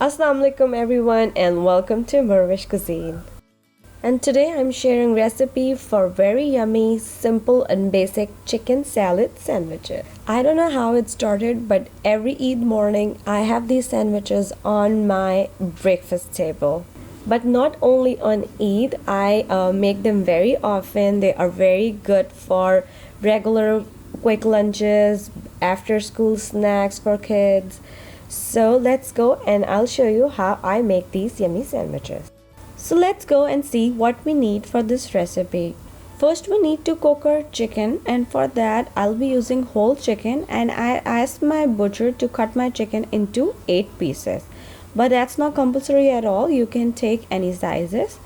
Assalamu alaikum everyone and welcome to morEwish cuisine. And today I'm sharing recipe for very yummy, simple and basic chicken salad sandwiches. I don't know how it started, but every Eid morning I have these sandwiches on my breakfast table. But not only on Eid, I make them very often. They are very good for regular quick lunches, after school snacks for kids. So let's go and I'll show you how I make these yummy sandwiches. So let's go and see what we need for this recipe. First we need to cook our chicken, and for that I'll be using whole chicken, and I asked my butcher to cut my chicken into 8 pieces. But that's not compulsory at all. You can take any sizes.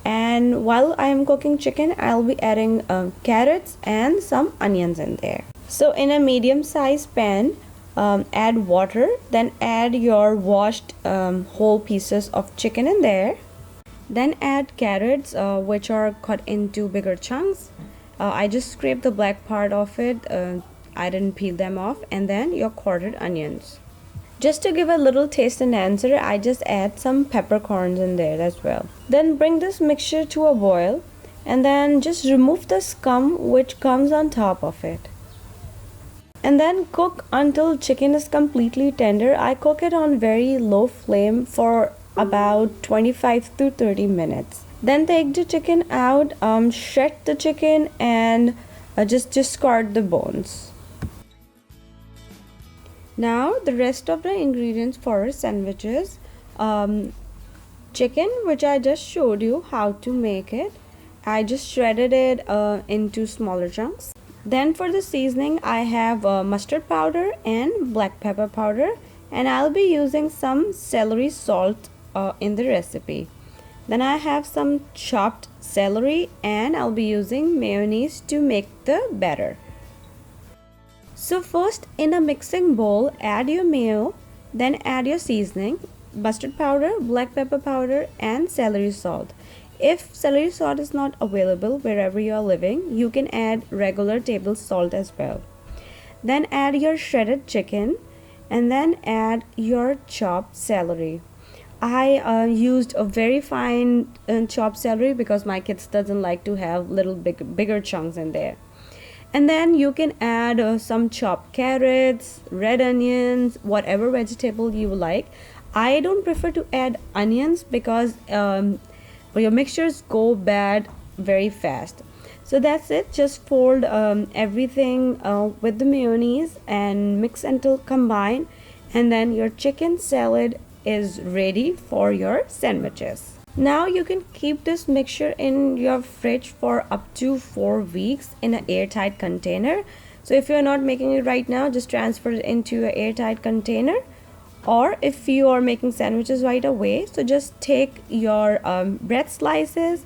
And while I am cooking chicken, I'll be adding carrots and some onions in there. So in a medium sized pan, add water, then add your washed whole pieces of chicken in there. Then add carrots, which are cut into bigger chunks. I just scraped the black part of it. I didn't peel them off. And then your quartered onions. Just to give a little taste and answer, I just add some peppercorns in there as well. Then bring this mixture to a boil and then just remove the scum which comes on top of it. And then cook until chicken is completely tender. I cook it on very low flame for about 25 to 30 minutes. Then take the chicken out, shred the chicken and just discard the bones. Now the rest of the ingredients for our sandwiches, chicken, which I just showed you how to make it. I just shredded it into smaller chunks. Then for the seasoning, I have mustard powder and black pepper powder, and I'll be using some celery salt in the recipe. Then I have some chopped celery, and I'll be using mayonnaise to make the batter. So first, in a mixing bowl, add your mayo, then add your seasoning, mustard powder, black pepper powder and celery salt. If celery salt is not available wherever you are living, you can add regular table salt as well. Then add your shredded chicken and then add your chopped celery. I used a very fine chopped celery because my kids doesn't like to have little bigger chunks in there. And then you can add some chopped carrots, red onions, whatever vegetable you like. I don't prefer to add onions because your mixtures go bad very fast. So that's it. Just fold everything with the mayonnaise and mix until combined, and then your chicken salad is ready for your sandwiches. Now you can keep this mixture in your fridge for up to 4 weeks in an airtight container. So if you're not making it right now, just transfer it into an airtight container. Or if you are making sandwiches right away, so just take your bread slices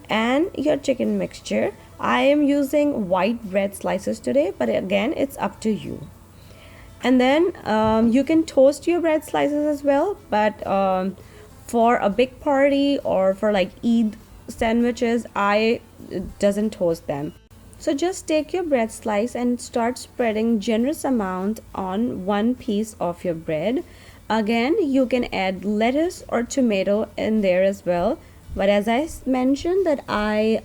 and your chicken mixture. I am using white bread slices today, but again, it's up to you. And then you can toast your bread slices as well, but for a big party or for like Eid sandwiches, I doesn't toast them. So just take your bread slice and start spreading generous amount on one piece of your bread. Again, you can add lettuce or tomato in there as well. But as I mentioned that I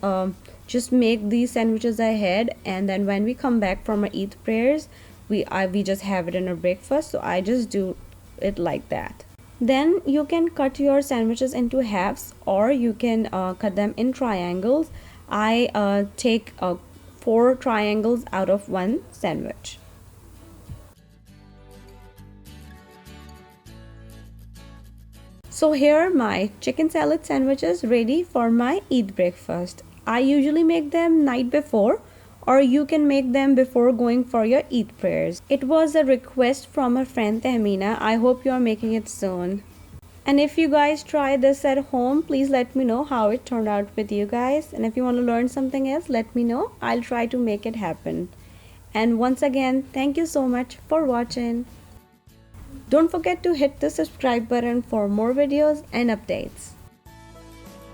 just make these sandwiches ahead, and then when we come back from our Eid prayers, we just have it in our breakfast. So I just do it like that. Then you can cut your sandwiches into halves, or you can cut them in triangles. I take 4 triangles out of one sandwich. So here are my chicken salad sandwiches ready for my Eid breakfast. I usually make them night before, or you can make them before going for your Eid prayers. It was a request from a friend, Tehmina. I hope you are making it soon. And if you guys try this at home, please let me know how it turned out with you guys. And if you want to learn something else, let me know. I'll try to make it happen. And once again, thank you so much for watching. Don't forget to hit the subscribe button for more videos and updates.